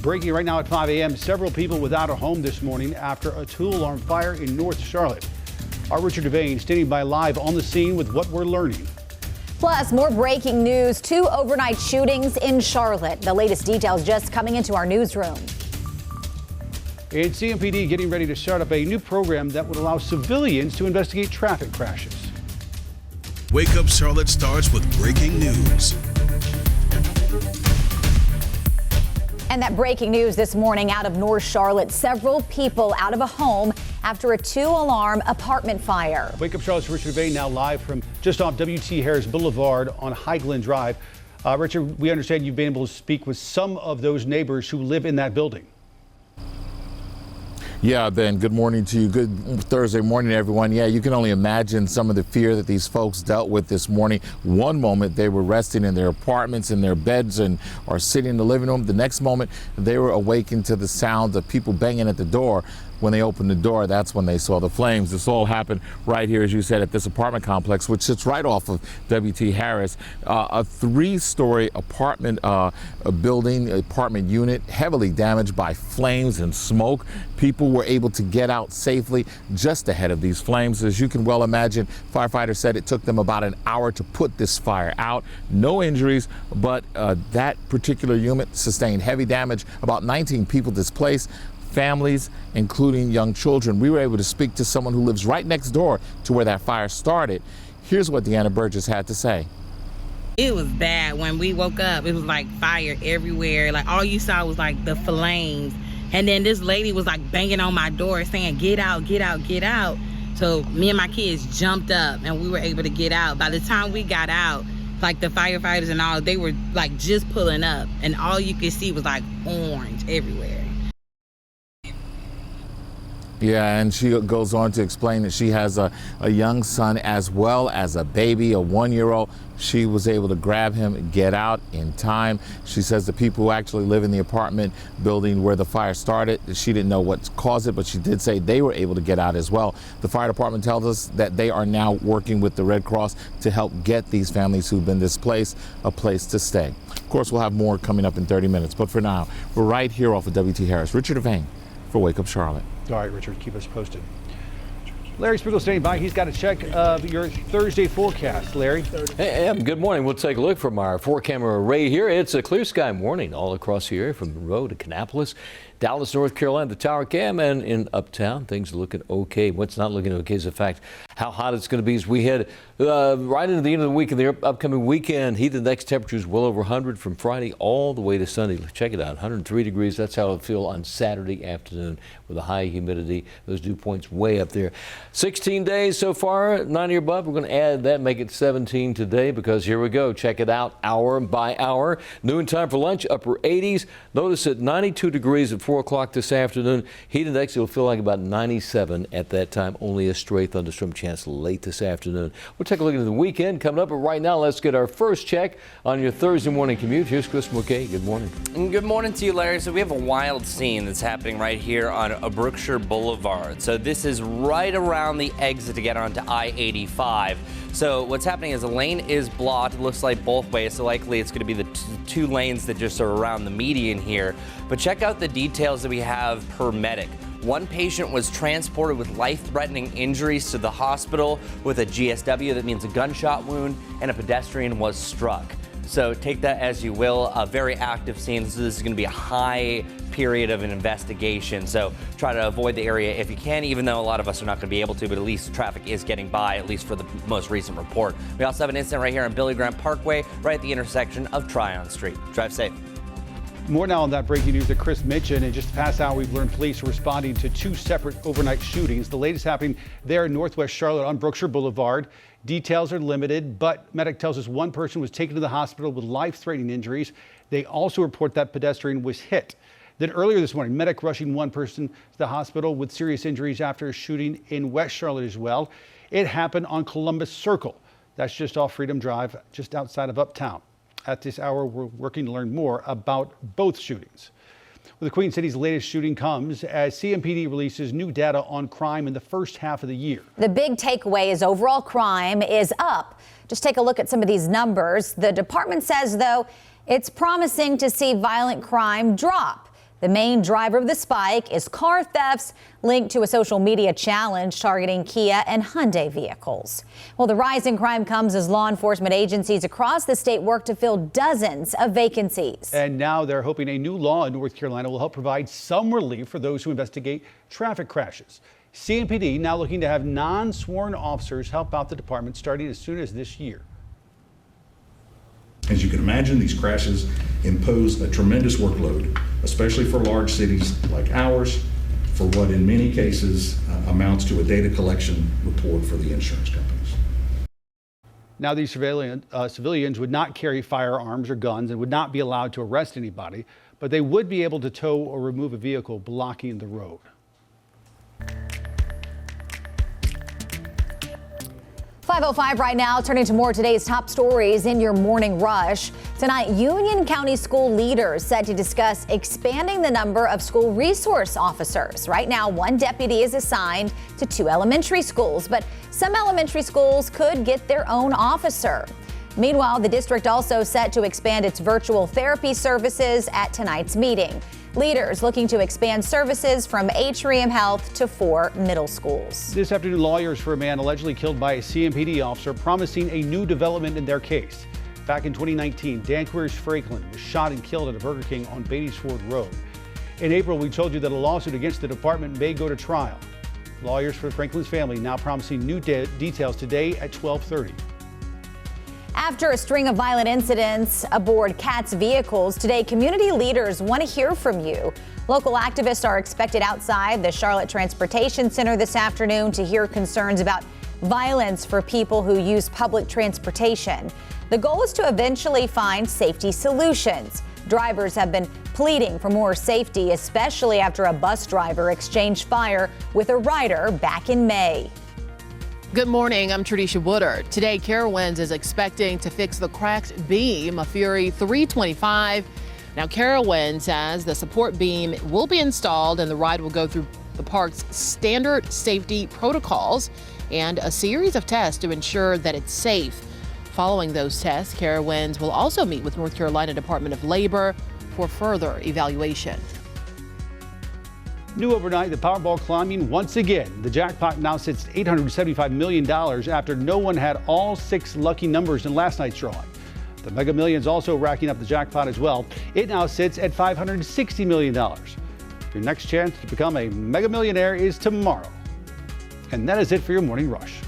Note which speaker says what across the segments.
Speaker 1: Breaking right now at 5 a.m., several people without a home this morning after a two-alarm fire in North Charlotte. Our Richard Devane standing by live on the scene with what we're learning.
Speaker 2: Plus, more breaking news, 2 overnight shootings in Charlotte. The latest details just coming into our newsroom.
Speaker 1: And CMPD getting ready to start up a new program that would allow civilians to investigate traffic crashes.
Speaker 3: Wake Up Charlotte starts with breaking news.
Speaker 2: And that breaking news this morning out of North Charlotte, several people out of a home after a 2-alarm apartment fire.
Speaker 1: Wake Up Charlotte's Richard Devane now live from just off W.T. Harris Boulevard on Highland Drive. Richard, we understand you've been able to speak with some of those neighbors who live in that building.
Speaker 4: Yeah, Ben, good morning to you. Good Thursday morning, everyone. Yeah, you can only imagine some of the fear that these folks dealt with this morning. One moment they were resting in their apartments, in their beds, and or sitting in the living room. The next moment they were awakened to the sound of people banging at the door. When they opened the door, that's when they saw the flames. This all happened right here, as you said, at this apartment complex, which sits right off of W.T. Harris. A 3-story apartment building, apartment unit, heavily damaged by flames and smoke. People were able to get out safely just ahead of these flames. As you can well imagine, firefighters said it took them about an hour to put this fire out. No injuries, but that particular unit sustained heavy damage. About 19 people displaced. Families, including young children. We were able to speak to someone who lives right next door to where that fire started. Here's what Deanna Burgess had to say.
Speaker 5: It was bad. When we woke up, it was like fire everywhere. Like all you saw was like the flames. And then this lady was like banging on my door saying, "Get out, get out, get out." So me and my kids jumped up and we were able to get out. By the time we got out, like the firefighters and all, they were like just pulling up and all you could see was like orange everywhere.
Speaker 4: Yeah, and she goes on to explain that she has a young son as well as a baby, a 1-year-old. She was able to grab him and get out in time. She says the people who actually live in the apartment building where the fire started, she didn't know what caused it, but she did say they were able to get out as well. The fire department tells us that they are now working with the Red Cross to help get these families who've been displaced a place to stay. Of course, we'll have more coming up in 30 minutes, but for now, we're right here off of W.T. Harris. Richard Devane for Wake Up Charlotte.
Speaker 1: All right, Richard, keep us posted. Larry Spiegel standing by. He's got a check of your Thursday forecast. Larry?
Speaker 6: Hey, Em, good morning. We'll take a look from our 4-camera array here. It's a clear sky morning all across the area from Monroe to Kannapolis, Dallas, North Carolina, the Tower Cam, and in Uptown. Things are looking okay. What's not looking okay is the fact how hot it's going to be as we head right into the end of the week and the upcoming weekend. Heat index temperatures well over 100 from Friday all the way to Sunday. Check it out, 103 degrees. That's how it'll feel on Saturday afternoon with a high humidity. Those dew points way up there. 16 days so far, 90 or above. We're going to add that, make it 17 today because here we go. Check it out hour by hour. Noon time for lunch, upper 80s. Notice at 92 degrees at 4 o'clock this afternoon. Heat index will feel like about 97 at that time. Only a stray thunderstorm chance late this afternoon. We'll take a look at the weekend coming up, but right now let's get our first check on your Thursday morning commute. Here's Chris McKay. Good morning.
Speaker 7: And good morning to you, Larry. So we have a wild scene that's happening right here on Brookshire Boulevard. So this is right around the exit to get onto I-85. So what's happening is the lane is blocked. It looks like both ways, so likely it's going to be the two lanes that just are around the median here. But check out the details that we have per medic. One patient was transported with life-threatening injuries to the hospital with a GSW, that means a gunshot wound, and a pedestrian was struck. So take that as you will. A very active scene. So this is going to be a high period of an investigation. So try to avoid the area if you can, even though a lot of us are not going to be able to, but at least traffic is getting by, at least for the most recent report. We also have an incident right here on Billy Graham Parkway, right at the intersection of Tryon Street. Drive safe.
Speaker 1: More now on that breaking news that Chris mentioned. In just the past hour, we've learned police are responding to 2 separate overnight shootings. The latest happening there in Northwest Charlotte on Brookshire Boulevard. Details are limited, but medic tells us one person was taken to the hospital with life-threatening injuries. They also report that pedestrian was hit. Then earlier this morning, medic rushing one person to the hospital with serious injuries after a shooting in West Charlotte as well. It happened on Columbus Circle. That's just off Freedom Drive, just outside of Uptown. At this hour, we're working to learn more about both shootings. Well, the Queen City's latest shooting comes as CMPD releases new data on crime in the first half of the year.
Speaker 2: The big takeaway is overall crime is up. Just take a look at some of these numbers. The department says, though, it's promising to see violent crime drop. The main driver of the spike is car thefts linked to a social media challenge targeting Kia and Hyundai vehicles. Well, the rise in crime comes as law enforcement agencies across the state work to fill dozens of vacancies.
Speaker 1: And now they're hoping a new law in North Carolina will help provide some relief for those who investigate traffic crashes. CMPD now looking to have non-sworn officers help out the department starting as soon as this year.
Speaker 8: As you can imagine, these crashes impose a tremendous workload, especially for large cities like ours, for what in many cases amounts to a data collection report for the insurance companies.
Speaker 1: Now these civilians would not carry firearms or guns and would not be allowed to arrest anybody, but they would be able to tow or remove a vehicle blocking the road.
Speaker 2: 5:05 right now, turning to more of today's top stories in your morning rush. Tonight, Union County school leaders set to discuss expanding the number of school resource officers. Right now, one deputy is assigned to 2 elementary schools, but some elementary schools could get their own officer. Meanwhile, the district also set to expand its virtual therapy services at tonight's meeting. Leaders looking to expand services from Atrium Health to 4 middle schools.
Speaker 1: This afternoon, lawyers for a man allegedly killed by a CMPD officer promising a new development in their case. Back in 2019, Danquers Franklin was shot and killed at a Burger King on Beatties Ford Road. In April, we told you that a lawsuit against the department may go to trial. Lawyers for Franklin's family now promising new details today at 12:30.
Speaker 2: After a string of violent incidents aboard CATS vehicles, today community leaders want to hear from you. Local activists are expected outside the Charlotte Transportation Center this afternoon to hear concerns about violence for people who use public transportation. The goal is to eventually find safety solutions. Drivers have been pleading for more safety, especially after a bus driver exchanged fire with a rider back in May.
Speaker 9: Good morning, I'm Tradisha Woodard. Today, Carowinds is expecting to fix the cracked beam of Fury 325. Now, Carowinds says the support beam will be installed and the ride will go through the park's standard safety protocols and a series of tests to ensure that it's safe. Following those tests, Carowinds will also meet with North Carolina Department of Labor for further evaluation.
Speaker 1: New overnight, the Powerball climbing once again. The jackpot now sits at $875 million after no one had all 6 lucky numbers in last night's drawing. The Mega Millions also racking up the jackpot as well. It now sits at $560 million. Your next chance to become a Mega Millionaire is tomorrow. And that is it for your morning rush.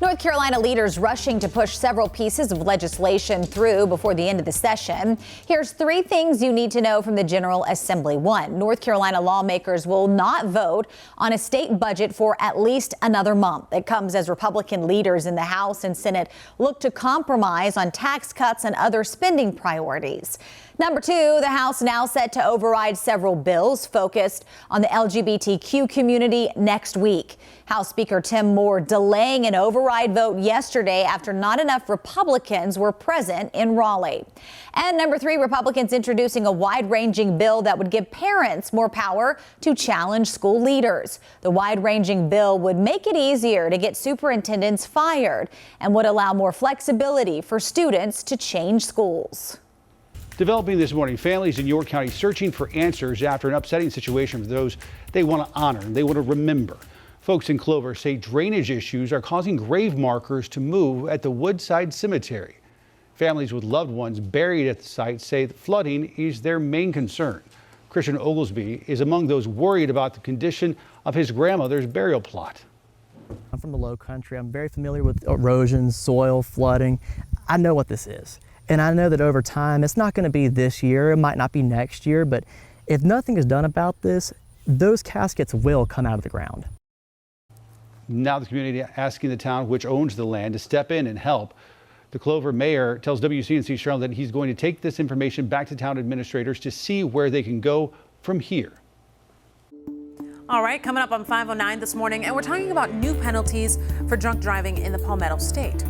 Speaker 2: North Carolina leaders rushing to push several pieces of legislation through before the end of the session. Here's 3 things you need to know from the General Assembly. 1, North Carolina lawmakers will not vote on a state budget for at least another month. It comes as Republican leaders in the House and Senate look to compromise on tax cuts and other spending priorities. Number 2, the House now set to override several bills focused on the LGBTQ community next week. House Speaker Tim Moore delaying an override vote yesterday after not enough Republicans were present in Raleigh. And number 3, Republicans introducing a wide-ranging bill that would give parents more power to challenge school leaders. The wide-ranging bill would make it easier to get superintendents fired and would allow more flexibility for students to change schools.
Speaker 1: Developing this morning, families in York County searching for answers after an upsetting situation for those they want to honor and they want to remember. Folks in Clover say drainage issues are causing grave markers to move at the Woodside Cemetery. Families with loved ones buried at the site say that flooding is their main concern. Christian Oglesby is among those worried about the condition of his grandmother's burial plot.
Speaker 10: I'm from the Low Country. I'm very familiar with erosion, soil, flooding. I know what this is. And I know that over time, it's not going to be this year, it might not be next year, but if nothing is done about this, those caskets will come out of the ground.
Speaker 1: Now the community asking the town, which owns the land, to step in and help. The Clover mayor tells WCNC Charlotte that he's going to take this information back to town administrators to see where they can go from here.
Speaker 11: All right, coming up on 509 this morning, and we're talking about new penalties for drunk driving in the Palmetto State.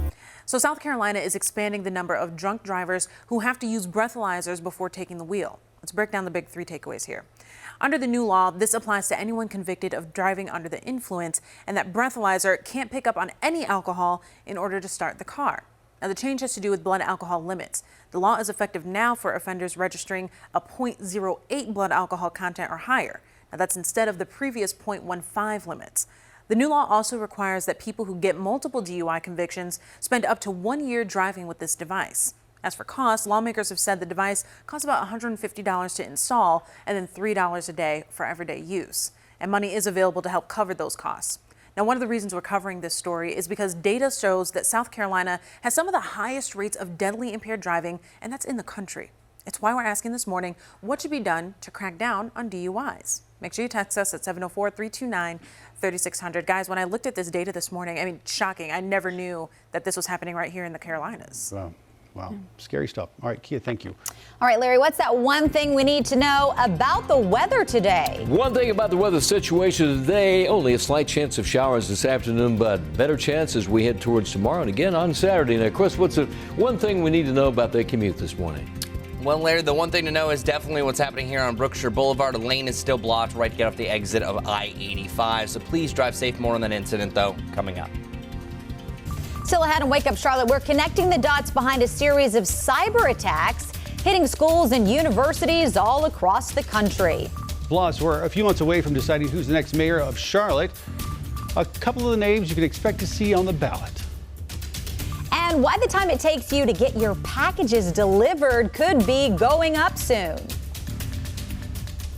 Speaker 11: So South Carolina is expanding the number of drunk drivers who have to use breathalyzers before taking the wheel. Let's break down the big 3 takeaways here. Under the new law, this applies to anyone convicted of driving under the influence, and that breathalyzer can't pick up on any alcohol in order to start the car. Now, the change has to do with blood alcohol limits. The law is effective now for offenders registering a 0.08 blood alcohol content or higher. Now, that's instead of the previous 0.15 limits. The new law also requires that people who get multiple DUI convictions spend up to 1 year driving with this device. As for cost, lawmakers have said the device costs about $150 to install and then $3 a day for everyday use. And money is available to help cover those costs. Now, one of the reasons we're covering this story is because data shows that South Carolina has some of the highest rates of deadly impaired driving, and that's in the country. It's why we're asking this morning, what should be done to crack down on DUIs? Make sure you text us at 704-329-3600. Guys, when I looked at this data this morning, I mean, shocking. I never knew that this was happening right here in the Carolinas.
Speaker 1: Wow. Scary stuff. All right, Kia, thank you.
Speaker 2: All right, Larry, what's that one thing we need to know about the weather today?
Speaker 6: One thing about the weather situation today, only a slight chance of showers this afternoon, but better chance as we head towards tomorrow and again on Saturday. Now, Chris, what's the one thing we need to know about their commute this morning?
Speaker 7: Well, Larry, the one thing to know is definitely what's happening here on Brookshire Boulevard. A lane is still blocked right to get off the exit of I-85. So please drive safe. More on that incident, though, coming up.
Speaker 2: Still ahead on Wake Up Charlotte, we're connecting the dots behind a series of cyber attacks hitting schools and universities all across the country.
Speaker 1: Plus, we're a few months away from deciding who's the next mayor of Charlotte. A couple of the names you can expect to see on the ballot.
Speaker 2: And why the time it takes you to get your packages delivered could be going up soon.